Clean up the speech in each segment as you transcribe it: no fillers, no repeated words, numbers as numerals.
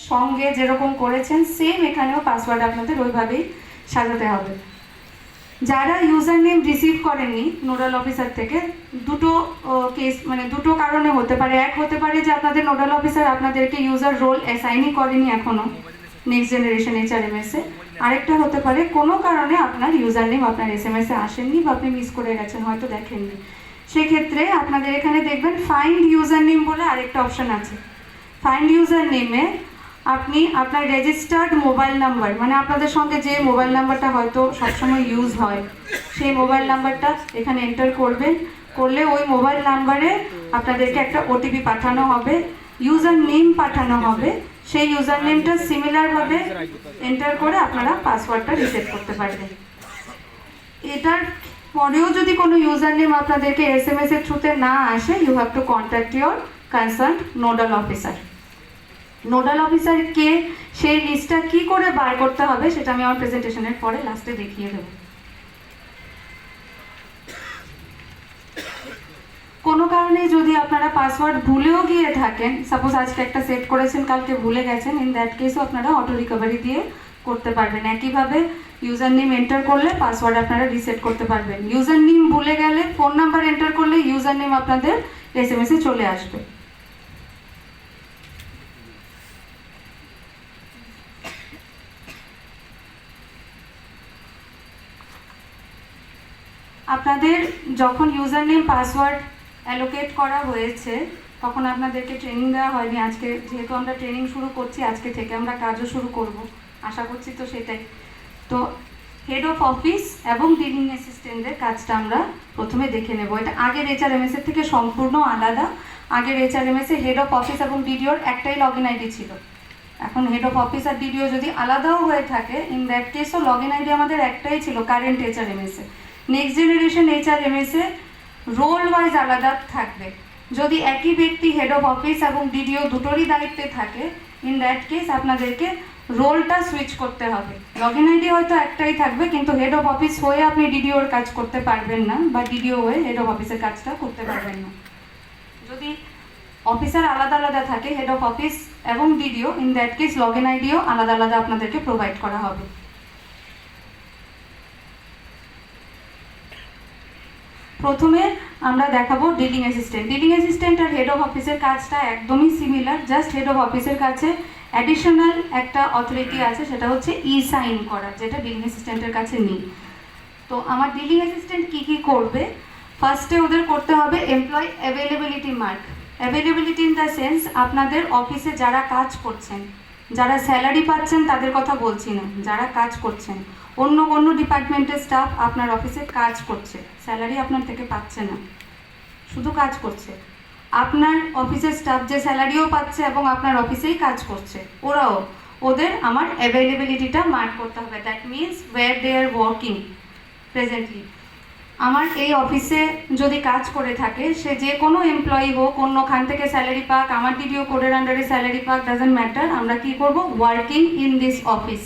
সঙ্গে যেরকম করেছেন সেম এখানেও পাসওয়ার্ড আপনাদের ওইভাবেই সাজাতে হবে। যারা ইউজার নেম রিসিভ করেননি নোডাল অফিসার থেকে, দুটো কেস মানে দুটো কারণে হতে পারে। এক হতে পারে যে আপনাদের নোডাল অফিসার আপনাদেরকে ইউজার রোল অ্যাসাইনই করেনি এখনও নেক্সট জেনারেশন HRMS-এ। আরেকটা হতে পারে কোনো কারণে আপনার ইউজার নেম আপনার SMS-এ আসেননি বা আপনি মিস করে গেছেন, হয়তো দেখেননি। সেক্ষেত্রে আপনাদের এখানে দেখবেন ফাইন্ড ইউজার নেম বলে আরেকটা অপশান আছে। ফাইন্ড ইউজার নেমে আপনি আপনার রেজিস্টার্ড মোবাইল নাম্বার, মানে আপনাদের সঙ্গে যে মোবাইল নাম্বারটা হয়তো সবসময় ইউজ হয় সেই মোবাইল নাম্বারটা এখানে এন্টার করবেন। করলে ওই মোবাইল নাম্বারে আপনাদেরকে একটা OTP পাঠানো হবে, ইউজার নেম পাঠানো হবে। সেই ইউজার নেমটা সিমিলারভাবে এন্টার করে আপনারা পাসওয়ার্ডটা রিসেট করতে পারবেন। এটার পরেও যদি কোনো ইউজার নেম আপনাদেরকে SMS-এর থ্রুতে না আসে, you have to contact your concern nodal officer. Nodal অফিসারকে সেই লিস্টটা কি করে বার করতে হবে সেটা আমি আমার প্রেজেন্টেশনের পরে লাস্টে দেখিয়ে দেবো। কোনো কারণে যদি আপনারা পাসওয়ার্ড ভুলেও গিয়ে থাকেন, সাপোজ আজকে একটা সেট করেছেন কালকে ভুলে গেছেন, ইন দ্যাট কেসও আপনারা অটো রিকভারি দিয়ে করতে পারবেন। একইভাবে ইউজার নেম এন্টার করলে পাসওয়ার্ড আপনারা রিসেট করতে পারবেন। ইউজার নেম ভুলে গেলে ফোন নাম্বার এন্টার করলে ইউজার নেম আপনাদের SMS-এ চলে আসবে। আপনাদের যখন ইউজার নেম পাসওয়ার্ড অ্যালোকেট করা হয়েছে তখন আপনাদেরকে ট্রেনিং দেওয়া হয়নি। আজকে যেহেতু আমরা ট্রেনিং শুরু করছি, আজকে থেকে আমরা কাজও শুরু করব, আশা করছি তো সেটাই। তো হেড অফ অফিস এবং ডিলিং অ্যাসিস্ট্যান্টদের কাজটা আমরা প্রথমে দেখে নেব। এটা আগের HRMS-এর থেকে সম্পূর্ণ আলাদা। আগের HRMS-এ হেড অফ অফিস এবং DDO-র একটাই লগইন আইডি ছিল। এখন হেড অফ অফিস আর DDO যদি আলাদাও হয়ে থাকে, ইন দ্যাট কেসও লগইন আইডি আমাদের একটাই ছিল কারেন্ট HRMS-এ। নেক্সট জেনারেশন HRMS-এ রোল ওয়াইজ আলাদা থাকবে। যদি একই ব্যক্তি হেড অফ অফিস এবং DDO দুটোরই দায়িত্বে থাকে, ইন দ্যাট কেস আপনাদেরকে রোলটা সুইচ করতে হবে। লগইন আইডি হয়তো একটাই থাকবে, কিন্তু হেড অফ অফিস হয়ে আপনি DDO-র কাজ করতে পারবেন না, বা DDO হয়ে হেড অফ অফিসের কাজটা করতে পারবেন না। যদি অফিসার আলাদা আলাদা থাকে, হেড অফ অফিস এবং DDO, in that case login আইডিও আলাদা আলাদা আপনাদেরকে প্রোভাইড করা হবে। প্রথমে আমরা দেখাবো ডিলিং অ্যাসিস্ট্যান্ট। ডিলিং অ্যাসিস্ট্যান্ট আর হেড অফ অফিসের কাজটা একদমই সিমিলার, জাস্ট হেড অফ অফিসের কাছে অ্যাডিশনাল একটা অথরিটি আছে, সেটা হচ্ছে সাইন করা, যেটা ডিলিং অ্যাসিস্ট্যান্টের কাছে নেই। তো আমার ডিলিং অ্যাসিস্ট্যান্ট কী করবে, ফার্স্টে ওদের করতে হবে employ availability mark. Availability in the sense আপনাদের অফিসে যারা কাজ করছেন, যারা স্যালারি পাচ্ছেন তাদের কথা বলছি না, যারা কাজ করছেন, অন্য ডিপার্টমেন্টের স্টাফ আপনার অফিসে কাজ করছে, স্যালারি আপনার থেকে পাচ্ছে না, শুধু কাজ করছে। আপনার অফিসের স্টাফ যে স্যালারিও পাচ্ছে এবং আপনার অফিসেই কাজ করছে, ওদের আমার অ্যাভেলেবিলিটিটা মার্ক করতে হবে। That means where they are working presently. আমার এই অফিসে যদি কাজ করে থাকে, সে যে কোনো এমপ্লয়ি হোক, অন্যখান থেকে স্যালারি পাক, আমার DDO কোডের আন্ডারে স্যালারি পাক, ডাজেন্ট ম্যাটার, আমরা কি করব, ওয়ার্কিং ইন দিস অফিস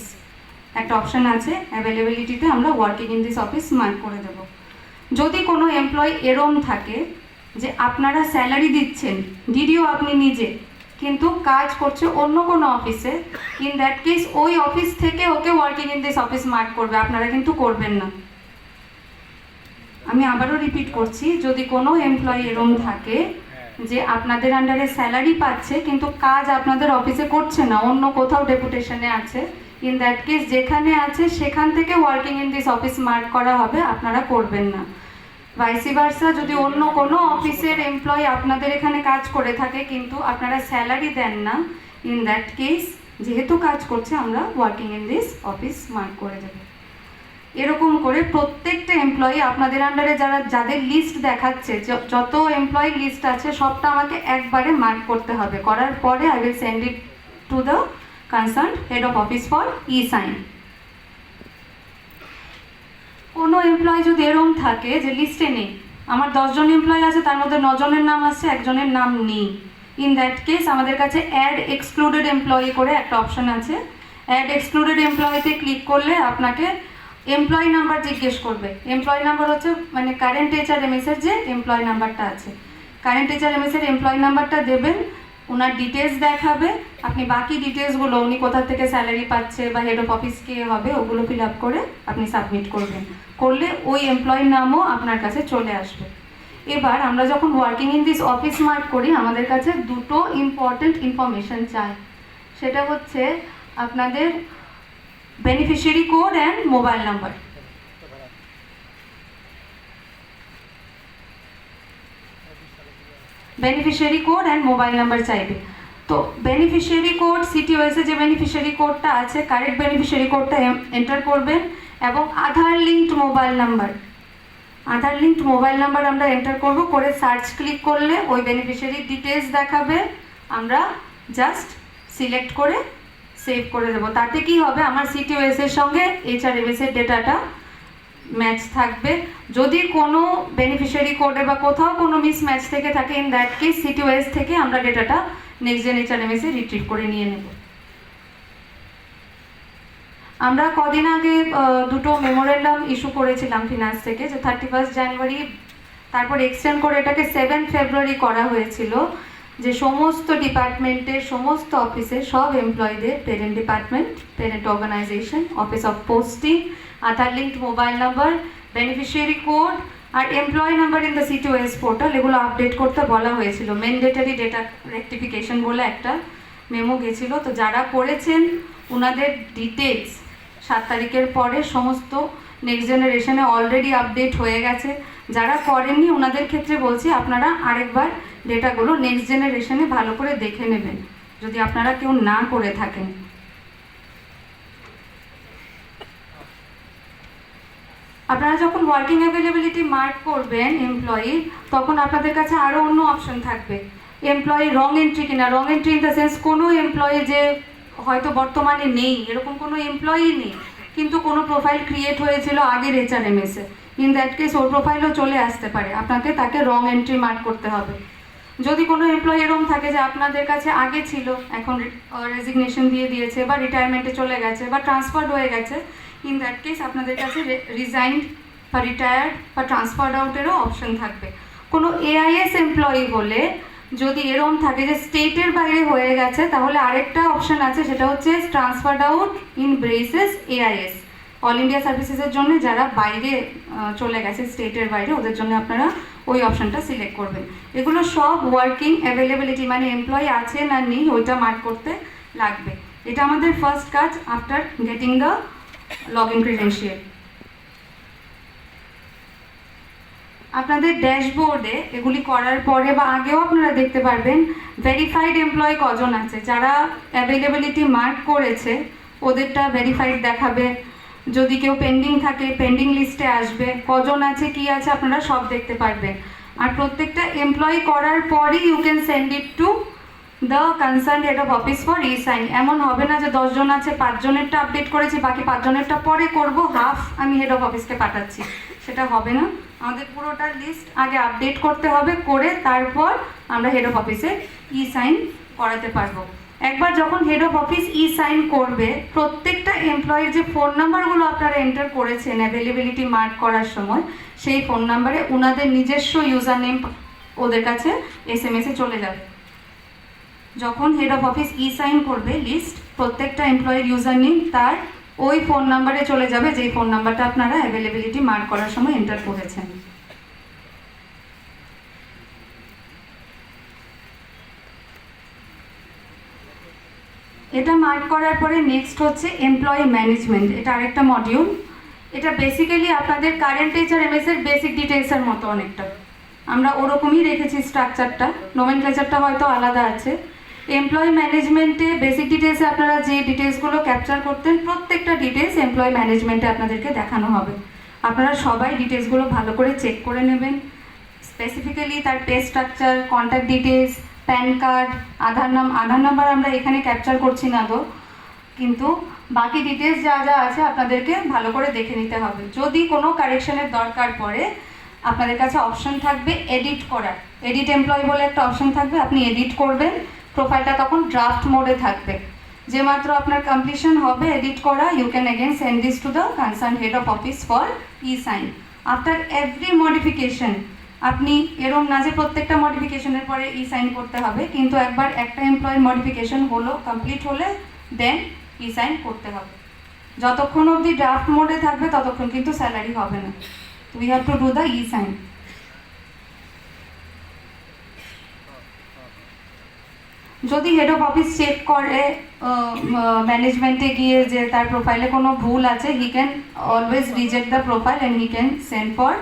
একটা অপশান আছে অ্যাভেলেবিলিটিতে, আমরা working in this office mark করে দেব। যদি কোনো এমপ্লয়ি এরম থাকে যে আপনারা স্যালারি দিচ্ছেন, DDO আপনি নিজে, কিন্তু কাজ করছে অন্য কোনো অফিসে, ইন দ্যাট কেস ওই অফিস থেকে ওকে working in this office mark করবে, আপনারা কিন্তু করবেন না। আমি আবারও রিপিট করছি, যদি কোনো এমপ্লয়ি এরম থাকে যে আপনাদের আন্ডারে স্যালারি পাচ্ছে কিন্তু কাজ আপনাদের অফিসে করছে না, অন্য কোথাও ডেপুটেশনে আছে, ইন দ্যাট কেস যেখানে আছে সেখান থেকে working in this office mark করা হবে, আপনারা করবেন না। ভাইসি ভার্সা, যদি অন্য কোনো অফিসের এমপ্লয়ি আপনাদের এখানে কাজ করে থাকে কিন্তু আপনারা স্যালারি দেন না, ইন দ্যাট কেস যেহেতু কাজ করছে আমরা working in this office mark করে দেব। এরকম করে প্রত্যেকটা এমপ্লয়ি আপনাদের আন্ডারে যাদের লিস্ট দেখাচ্ছে, যত এমপ্লয়ি লিস্ট আছে সবটা আমাকে একবারে মার্ক করতে হবে। করার পরে I will send it to the concern head of office for sign. কোনো এমপ্লয়ি যদি এরকম থাকে যে লিস্টে নেই, আমার 10 জন এমপ্লয়ি আছে, তার মধ্যে 9 জনের নাম আছে, একজনের নাম নেই, ইন দ্যাট কেস আমাদের কাছে অ্যাড এক্সক্লুডেড এমপ্লয়ি করে একটা অপশান আছে। অ্যাড এক্সক্লুডেড এমপ্লয়িতে ক্লিক করলে আপনাকে এমপ্লয়ি নাম্বার জিজ্ঞেস করবে। এমপ্লয়ি নাম্বার হচ্ছে মানে কারেন্ট HRMS-এর যে এমপ্লয়ি নাম্বারটা আছে, কারেন্ট HRMS-এর এমপ্লয়ি নাম্বারটা দেবেন, ওনার ডিটেলস দেখাবে, আপনি বাকি ডিটেলসগুলো উনি কোথা থেকে স্যালারি পাচ্ছে বা হেড অফ অফিস কে হবে ওগুলো ফিল আপ করে আপনি সাবমিট করবেন, করলে ওই এমপ্লয়ির নামও আপনার কাছে চলে আসবে। এবার আমরা যখন working in this office mark করি আমাদের কাছে দুটো ইম্পর্টেন্ট ইনফরমেশন চাই, সেটা হচ্ছে আপনাদের beneficiary code and mobile number. Beneficiary code and mobile number চাইবে। তো বেনিফিশিয়ারি কোড সিটিওএসে যে বেনিফিশিয়ারি কোডটা আছে কারেক্ট বেনিফিশিয়ারি কোডটা এন্টার করবেন এবং আধার লিঙ্কড মোবাইল নাম্বার, আধার লিঙ্কড মোবাইল নাম্বার আমরা এন্টার করব, করে সার্চ ক্লিক করলে ওই বেনিফিশিয়ারির ডিটেলস দেখাবে, আমরা জাস্ট সিলেক্ট করে সেভ করে দেবো। তাতে কি হবে, আমার সিটিওএস এর সঙ্গে এইচআরএমএস এর ডেটাটা ম্যাচ থাকবে। যদি কোনো বেনিফিশিয়ারি কোডে বা কোথাও কোনো মিসম্যাচ থেকে থাকে ইন দ্যাট কেস সিটিওএস থেকে আমরা ডেটাটা নেক্সট জেন এইচআরএমএস এ রিট্রিভ করে নিয়ে নেব। আমরা কদিন আগে দুটো মেমোরেন্ডাম ইস্যু করেছিলাম ফিনান্স থেকে, যে 31 জানুয়ারি, তারপর এক্সটেন্ড করে এটাকে 7 ফেব্রুয়ারি করা হয়েছিল, যে সমস্ত ডিপার্টমেন্টের সমস্ত অফিসের সব এমপ্লয়ীদের parent department, parent organisation, office of posting, Aadhaar linked mobile number, beneficiary code আর employee number in the CTOS portal এগুলো আপডেট করতে বলা হয়েছিল। ম্যান্ডেটরি ডেটা রেক্টিফিকেশন বলে একটা মেমো গেছিলো। তো যারা করেছেন ওনাদের ডিটেলস 7 তারিখের পরে সমস্ত নেক্সট জেনারেশনে অলরেডি আপডেট হয়ে গেছে। যারা করেননি ওনাদের ক্ষেত্রে বলছি আপনারা আরেকবার ডেটাগুলো নেক্সট জেনারেশনে ভালো করে দেখে নেবেন যদি আপনারা কেউ না করে থাকেন। আপনারা যখন ওয়ার্কিং অ্যাভেলেবিলিটি মার্ক করবেন এমপ্লয়ি, তখন আপনাদের কাছে আরও অন্য অপশন থাকবে। এমপ্লয়ি রং এন্ট্রি কিনা, রং এন্ট্রি ইন দ্য সেন্স কোনো এমপ্লয়ি যে হয়তো বর্তমানে নেই, এরকম কোনো এমপ্লয়ি নেই, কিন্তু কোনো প্রোফাইল ক্রিয়েট হয়েছিল আগের এইচআরএমএসে, ইন দ্যাট কেস ওর প্রোফাইলও চলে আসতে পারে, আপনাকে তাকে রং এন্ট্রি মার্ক করতে হবে। যদি কোনো এমপ্লয়ি এরকম থাকে যে আপনাদের কাছে আগে ছিল এখন রেজিগনেশন দিয়ে দিয়েছে বা রিটায়ারমেন্টে চলে গেছে বা ট্রান্সফার্ড হয়ে গেছে, ইন দ্যাট কেস আপনাদের কাছে রিজাইন্ড বা রিটায়ার্ড বা ট্রান্সফার্ড আউটেরও অপশন থাকবে। কোনো এআইএস এমপ্লয়ি হলে যদি এরকম থাকে যে স্টেটের বাইরে হয়ে গেছে, তাহলে আরেকটা অপশন আছে, সেটা হচ্ছে transferred out in braces AIS, all India সার্ভিসেসের জন্য যারা বাইরে চলে গেছে স্টেটের বাইরে, ওদের জন্য আপনারা ওই অপশনটা সিলেক্ট করবেন। এগুলো সব ওয়ার্কিং অ্যাভেলেবিলিটি মানে এমপ্লয়ি আছে না নেই ওইটা মার্ক করতে লাগবে। এটা আমাদের ফার্স্ট কাজ after getting the log in credential. আপনাদের ড্যাশবোর্ডে এগুলি করার পরে বা আগেও আপনারা দেখতে পারবেন ভেরিফাইড এমপ্লয়ি কজন আছে, যারা অ্যাভেলেবিলিটি মার্ক করেছে ওদেরটা ভেরিফাইড দেখাবে, যদি কেউ পেন্ডিং থাকে পেন্ডিং লিস্টে আসবে, কজন আছে কি আছে আপনারা সব দেখতে পারবেন। আর প্রত্যেকটা এমপ্লয়ি করার পরই you can send it to the concern head of office for e sign. এমন হবে না যে 10 জন আছে 5 জনেরটা আপডেট করেছি বাকি 5 জনেরটা পরে করব, হাফ আমি হেড অফ অফিসকে পাঠাচ্ছি, সেটা হবে না। আমাদের পুরোটা লিস্ট আগে আপডেট করতে হবে, করে তারপর আমরা হেড অফ অফিসে ই সাইন করাতে পারবো। একবার যখন head of office e sign করবে, প্রত্যেকটা এমপ্লয়ির যে ফোন নাম্বারগুলো আপনারা এন্টার করেছেন অ্যাভেলেবিলিটি মার্ক করার সময়, সেই ফোন নাম্বারে ওনাদের নিজস্ব ইউজার নেম ওদের কাছে এসএমএসে চলে যাবে। যখন head of office e sign করবে লিস্ট, প্রত্যেকটা এমপ্লয়ির ইউজার নেম তার ওই ফোন নাম্বারে চলে যাবে, যেই ফোন নাম্বারটা আপনারা অ্যাভেলেবিলিটি মার্ক করার সময় এন্টার করেছেন। এটা মার্ক করার পরে নেক্সট হচ্ছে এমপ্লয়ি ম্যানেজমেন্ট, এটা আরেকটা মডিউল। এটা বেসিক্যালি আপনাদের কারেন্ট এইচআরএমএস এর বেসিক ডিটেলসের মতো অনেকটা, আমরা ওরকমই রেখেছি স্ট্রাকচারটা, নোমেনক্লেচারটা হয়তো আলাদা আছে। এমপ্লয়ি ম্যানেজমেন্টে বেসিক ডিটেলসে আপনারা যে ডিটেলসগুলো ক্যাপচার করতেন প্রত্যেকটা ডিটেলস এমপ্লয়ি ম্যানেজমেন্টে আপনাদেরকে দেখানো হবে। আপনারা সবাই ডিটেলসগুলো ভালো করে চেক করে নেবেন, স্পেসিফিক্যালি তার pay structure, contact details, PAN card, Aadhaar number আমরা এখানে ক্যাপচার করছি না তো, কিন্তু বাকি ডিটেলস যা যা আছে আপনাদেরকে ভালো করে দেখে নিতে হবে। যদি কোনো কারেকশনের দরকার পড়ে আপনাদের কাছে অপশন থাকবে এডিট করার, এডিট এমপ্লয়ি বলে একটা অপশন থাকবে, আপনি এডিট করবেন, প্রোফাইলটা তখন ড্রাফট মোডে থাকবে। যে মাত্র আপনার কমপ্লিশন হবে এডিট করা, you can again send this to the concern head of office for e sign. After every modification আপনি এরম না যে প্রত্যেকটা মডিফিকেশনের পরে ই সাইন করতে হবে, কিন্তু একবার একটা এমপ্লয়ের মডিফিকেশন হলো, কমপ্লিট হলে দেন ই সাইন করতে হবে। যতক্ষণ অবধি ড্রাফট মোডে থাকবে ততক্ষণ কিন্তু স্যালারি হবে না। We have to do the e sign. যদি হেড অফ অফিস চেক করে ম্যানেজমেন্টে গিয়ে যে তার প্রোফাইলে কোনো ভুল আছে, he can always reject the profile and he can send for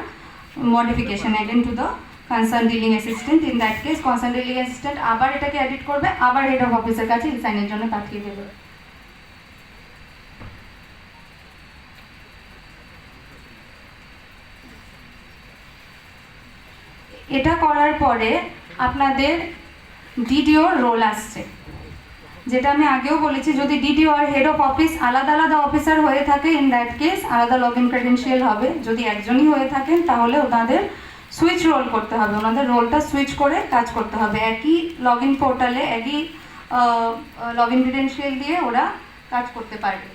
modification again to the concern dealing assistant. In that case concern dealing assistant আবার এটাকে এডিট করবে, আবার হেড অফ অফিসের কাছে ই সাইনের জন্য পাঠিয়ে দেবে। এটা করার পরে আপনাদের ডিডিও রোল আসছে, যেটা আমি আগেও বলেছি, যদি ডিডিও আর হেড অফ অফিস আলাদা আলাদা অফিসার হয়ে থাকে, ইন দ্যাট কেস আলাদা লগ ইন ক্রেডেনশিয়াল হবে। যদি একজনই হয়ে থাকেন তাহলে ওনাদের সুইচ রোল করতে হবে, ওনাদের রোলটা সুইচ করে কাজ করতে হবে। একই লগ ইন পোর্টালে একই লগ ইন ক্রেডেনশিয়াল দিয়ে ওরা কাজ করতে পারবে।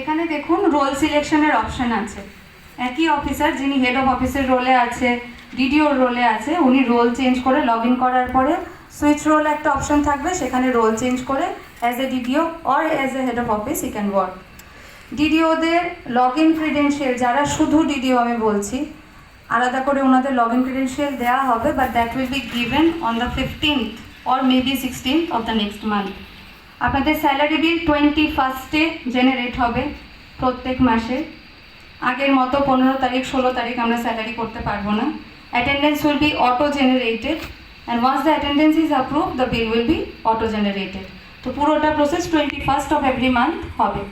এখানে দেখুন রোল সিলেকশনের অপশন আছে। একই অফিসার যিনি হেড অফ অফিসের রোলে আছে, ডিডিওর রোলে আছে, উনি রোল চেঞ্জ করে লগ ইন করার পরে সুইচ রোল একটা অপশন থাকবে, সেখানে রোল চেঞ্জ করে as a DDO or as a head of office he can work. ডিডিওদের লগ ইন ক্রেডেনশিয়াল, যারা শুধু ডিডিও আমি বলছি, আলাদা করে ওনাদের লগ ইন ক্রেডেনশিয়াল দেওয়া হবে, but that will be given on the 15th or maybe 16th of the next month. আপনাদের স্যালারি বিল 21 জেনারেট হবে প্রত্যেক মাসে। আগের মতো 15 তারিখ 16 তারিখ আমরা স্যালারি করতে পারবো না। Attendance will be auto generated and once the attendance is approve the bill will be auto generated. তো পুরোটা process 21st of every month হবে।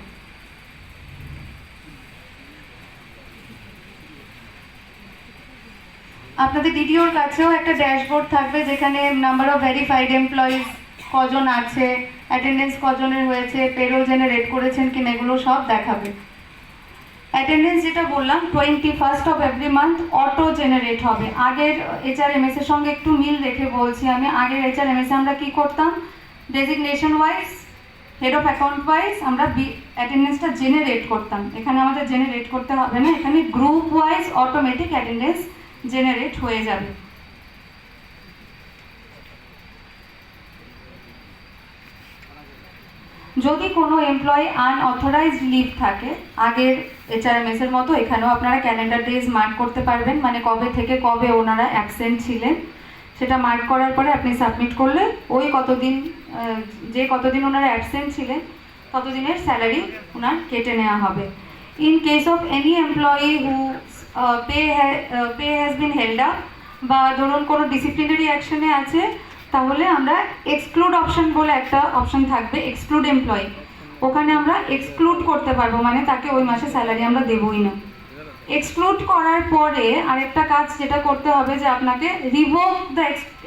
আপনাদের ডিডিওর কাছেও একটা ড্যাশবোর্ড থাকবে, যেখানে নাম্বার অফ ভেরিফাইড এমপ্লয়িজ কজন আছে, অ্যাটেন্ডেন্স কজনের হয়েছে, পেরোল জেনারেট করেছেন কিনা, এগুলো সব দেখাবে। অ্যাটেন্ডেন্স যেটা বললাম 21st of every month auto generate হবে। আগের এইচআরএমএস এর সঙ্গে একটু মিল রেখে বলছি আমি, আগের এইচআরএমএস আমরা কি করতাম, designation wise, head of account wise আমরা অ্যাটেন্ডেন্সটা জেনারেট করতাম। এখানে আমাদের জেনারেট করতে হবে না, এখানে group wise automatic attendance generate হয়ে যাবে। যদি কোনো এমপ্লয়ি আনঅথরাইজড লিভ থাকে, আগের এইচআরএমএস এর মতো এখানেও আপনারা ক্যালেন্ডার ডেজ মার্ক করতে পারবেন, মানে কবে থেকে কবে ওনারা অ্যাবসেন্ট ছিলেন সেটা মার্ক করার পরে আপনি সাবমিট করলে ওই কতদিন ওনারা অ্যাবসেন্ট ছিলেন ততদিনের স্যালারি ওনার কেটে নেওয়া হবে। In case of any employee who pay has been held up, বা ধরুন কোনো ডিসিপ্লিনারি অ্যাকশনে আছে, তাহলে আমরা এক্সক্লুড অপশন বলে একটা অপশন থাকবে, এক্সক্লুড এমপ্লয়ি, ওখানে আমরা এক্সক্লুড করতে পারবো, মানে তাকে ওই মাসে স্যালারি আমরা দেবই না। এক্সক্লুড করার পরে আরেকটা কাজ যেটা করতে হবে, যে আপনাকে রিভোক দ্য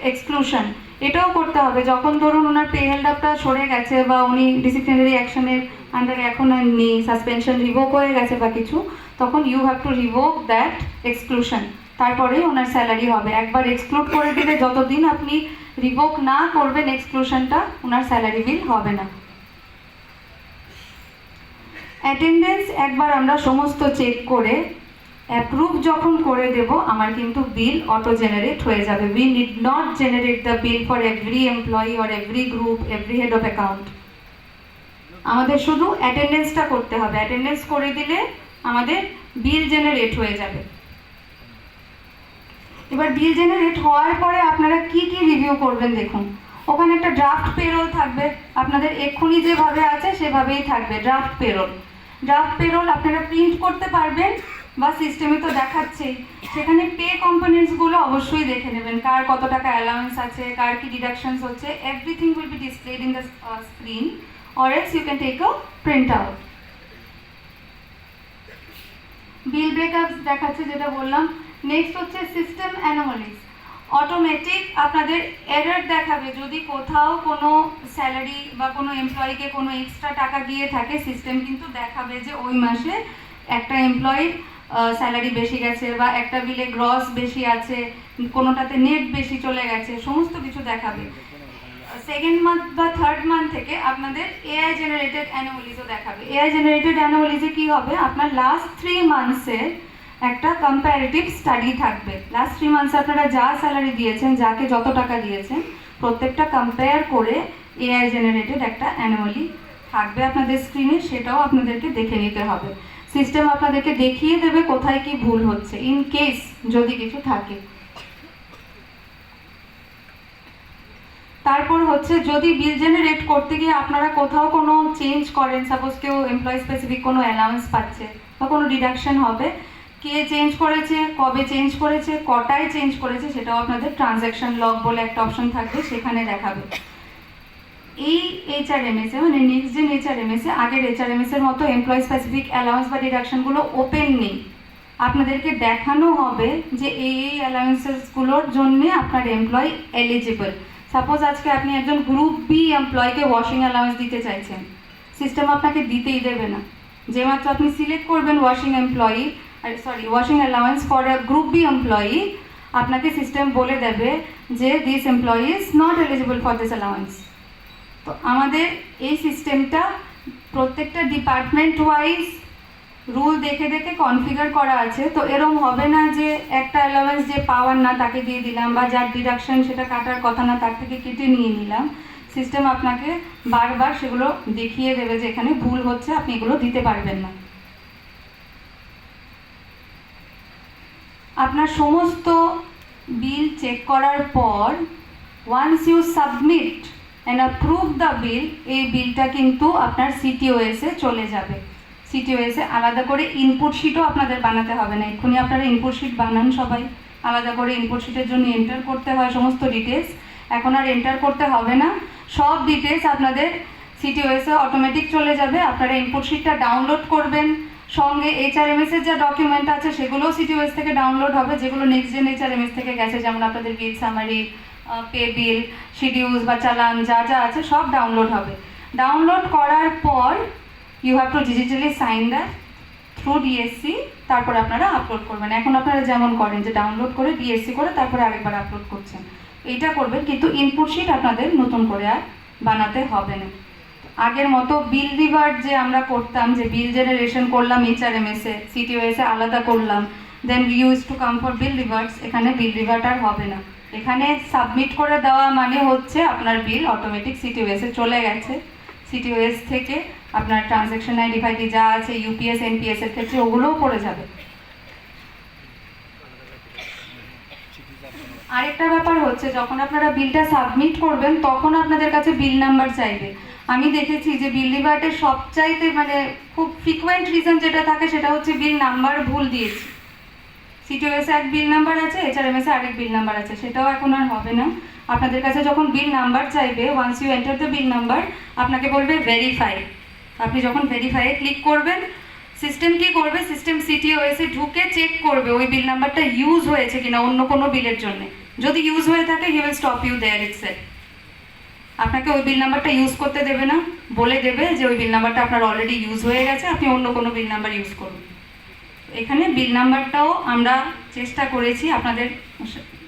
এক্সক্লুশন, এটাও করতে হবে। যখন ধরুন ওনার পে হেল্ড আপটা সরে গেছে বা উনি ডিসিপ্লিনারি অ্যাকশনের আন্ডারে এখন আর নেই, সাসপেনশন রিভোক হয়ে গেছে বা কিছু, তখন you have to revoke that exclusion, তারপরেই ওনার স্যালারি হবে। একবার এক্সক্লুড করে দিলে যতদিন আপনি রিভোক না করবেন এক্সক্লুশনটা, ওনার স্যালারি বিল হবে না। অ্যাটেন্ডেন্স একবার আমরা সমস্ত চেক করে অ্যাপ্রুভ যখন করে দেব, আমার কিন্তু বিল অটো জেনারেট হয়ে যাবে। We need not generate the bill for every employee or every group, every head of account. আমাদের শুধু অ্যাটেন্ডেন্সটা করতে হবে, অ্যাটেন্ডেন্স করে দিলে আমাদের বিল জেনারেট হয়ে যাবে। এবার বিল জেনারেট হওয়ার পরে আপনারা কি কি রিভিউ করবেন দেখুন, ওখানে একটা ড্রাফট পেরোল থাকবে, আপনাদের এক্ষুনি যেভাবে আছে সেভাবেই থাকবে ড্রাফট পেরোল। ড্রাফট পেরোল আপনারা প্রিন্ট করতে পারবেন বা সিস্টেমে তো দেখাচ্ছেই, সেখানে পে কম্পোনেন্টসগুলো অবশ্যই দেখে নেবেন, কার কত টাকা অ্যালাউন্স আছে, কার কি ডিডাকশনস হচ্ছে, everything will be displayed in the screen, or else you can take a print out. Bill breakups দেখাচ্ছে যেটা বললাম। নেক্সট হচ্ছে সিস্টেম অ্যানোমালিস, অটোমেটিক আপনাদের এরর দেখাবে, যদি কোথাও কোনো স্যালারি বা কোনো এমপ্লয়িকে কোনো এক্সট্রা টাকা দিয়ে থাকে, সিস্টেম কিন্তু দেখাবে যে ওই মাসে একটা এমপ্লয়ির স্যালারি বেশি গেছে, বা একটা বিলে গ্রস বেশি আছে, কোনোটাতে নেট বেশি চলে গেছে, সমস্ত কিছু দেখাবে। সেকেন্ড মান্থ বা থার্ড মান্থ থেকে আপনাদের এআই জেনারেটেড অ্যানোমালিজও দেখাবে। এআই জেনারেটেড অ্যানোমালিজে কী হবে, আপনার লাস্ট 3 মান্থসে একটা কম্প্যারেটিভ স্টাডি থাকবে। লাস্ট 3 মান্থস আপনারা যা স্যালারি দিয়েছেন, যাকে যত টাকা দিয়েছেন, প্রত্যেকটা কম্পেয়ার করে এআই জেনারেটেড একটা অ্যানুয়ালি থাকবে আপনাদের স্ক্রিনে, সেটাও আপনাদেরকে দেখে নিতে হবে। সিস্টেম আপনাদেরকে দেখিয়ে দেবে কোথায় কি ভুল হচ্ছে, ইন কেস যদি কিছু থাকে। তারপর হচ্ছে যদি বিল জেনারেট করতে গিয়ে আপনারা কোথাও কোনো চেঞ্জ করেন, সাপোজ কেউ এমপ্লয়ি স্পেসিফিক কোনো অ্যালাউন্স পাচ্ছে বা কোনো ডিডাকশন হবে, কে চেঞ্জ করেছে, কবে চেঞ্জ করেছে, কটায় চেঞ্জ করেছে, সেটাও আপনাদের ট্রানজ্যাকশন লগ বলে একটা অপশন থাকবে, সেখানে দেখাবে। এই এইচআরএমএস এ মানে নেক্সট জেন এইচআরএমএস এ আগের এইচআরএমএস এর মতো এমপ্লয়ি স্পেসিফিক অ্যালাউন্স বা ডিডাকশনগুলো ওপেন নেই। আপনাদেরকে দেখানো হবে যে এই অ্যালাউন্সেসগুলোর জন্য আপনার এমপ্লয়ি এলিজিবল। সাপোজ আজকে আপনি একজন গ্রুপ বি এমপ্লয়িকে ওয়াশিং অ্যালাউন্স দিতে চাইছেন, সিস্টেম আপনাকে দিতেই দেবে না। যেমাত্র আপনি সিলেক্ট করবেন washing allowance for a group B employee, আপনাকে সিস্টেম বলে দেবে যে this employee is not eligible for this allowance. তো আমাদের এই সিস্টেমটা প্রত্যেকটা ডিপার্টমেন্ট ওয়াইজ রুল দেখে দেখে কনফিগার করা আছে। তো এরকম হবে না যে একটা অ্যালাওয়েন্স যে পাওয়ার না তাকে দিয়ে দিলাম, বা যার ডিডাকশন সেটা কাটার কথা না তার থেকে কেটে নিয়ে নিলাম। সিস্টেম আপনাকে বারবার সেগুলো দেখিয়ে দেবে যে এখানে ভুল হচ্ছে, আপনি এগুলো দিতে পারবেন না। আপনার সমস্ত বিল চেক করার পর once you submit and approve the bill, এই বিলটা কিন্তু আপনার সিটিওএস এ চলে যাবে। সিটিওএস এ আলাদা করে ইনপুট শিটও আপনাদের বানাতে হবে না। এক্ষুনি আপনারা ইনপুট শিট বানান সবাই, আলাদা করে ইনপুট শিটের জন্য এন্টার করতে হয় সমস্ত ডিটেলস, এখন আর এন্টার করতে হবে না। সব ডিটেলস আপনাদের সিটিওএস এ অটোমেটিক চলে যাবে। আপনারা ইনপুট শিটটা ডাউনলোড করবেন, সঙ্গে এইচআরএমএস এর যা ডকুমেন্ট আছে সেগুলোও সিটিওএস থেকে ডাউনলোড হবে, যেগুলো নেক্সট জেন এইচআরএমএস থেকে গেছে, যেমন আপনাদের বিল সামারি, পে বিল, শিডিউলস বা চালান যা যা আছে সব ডাউনলোড হবে। ডাউনলোড করার পর you have to digitally sign that through DSC, তারপর আপনারা আপলোড করবেন। এখন আপনারা যেমন করেন যে ডাউনলোড করে ডিএসসি করে তারপরে আরেকবার আপলোড করছেন, এইটা করবেন, কিন্তু ইনপুট শিট আপনাদের নতুন করে আর বানাতে হবে না। আগের মতো বিল রিভার্ট যে আমরা করতাম, যে বিল জেনারেশন করলাম এইচআরএমএস এ, সিটিওএস এ আলাদা করলাম, then we use to come for bill reverts, এখানে বিল রিভার্ট আর হবে না। এখানে সাবমিট করে দেওয়া মানে হচ্ছে আপনার বিল অটোমেটিক সিটিওএস এ চলে গেছে। সিটিওএস থেকে আপনার ট্রানজ্যাকশন আইডি ফাইডি যা আছে, ইউপিএস এনপিএস এর ক্ষেত্রে ওগুলোও পড়ে যাবে। আরেকটা ব্যাপার হচ্ছে, যখন আপনারা বিলটা সাবমিট করবেন তখন আপনাদের কাছে বিল নাম্বার চাইবে। আমি দেখেছি যে বিল রিভার্টের সবচাইতে মানে খুব ফ্রিকুয়েন্ট রিজন যেটা থাকে সেটা হচ্ছে বিল নাম্বার ভুল দিয়েছি। সিটিওএস এ এক বিল নাম্বার আছে, এইচআরএমএস এ আরেক বিল নাম্বার আছে, সেটাও এখন আর হবে না। আপনাদের কাছে যখন বিল নাম্বার চাইবে, once you enter the bill number, আপনাকে বলবে ভেরিফাই। আপনি যখন ভেরিফাইয়ে ক্লিক করবেন, সিস্টেম কি করবে, সিস্টেম সিটিওএস এ ঢুকে চেক করবে ওই বিল নাম্বারটা ইউজ হয়েছে কিনা অন্য কোনো বিলের জন্য। যদি ইউজ হয়ে থাকে he will stop you there itself. আপনাকে ওই বিল নাম্বারটা ইউজ করতে দেবে না, বলে দেবে যে ওই বিল নাম্বারটা আপনার অলরেডি ইউজ হয়ে গেছে, আপনি অন্য কোনো বিল নাম্বার ইউজ করুন। এখানে বিল নাম্বারটাও আমরা চেষ্টা করেছি আপনাদের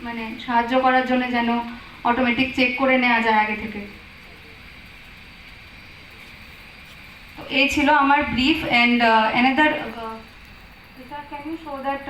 মানে সাহায্য করার জন্য, যেন অটোমেটিক চেক করে নেওয়া যায় আগে থেকে। তো এই ছিল আমার brief, and another can you show that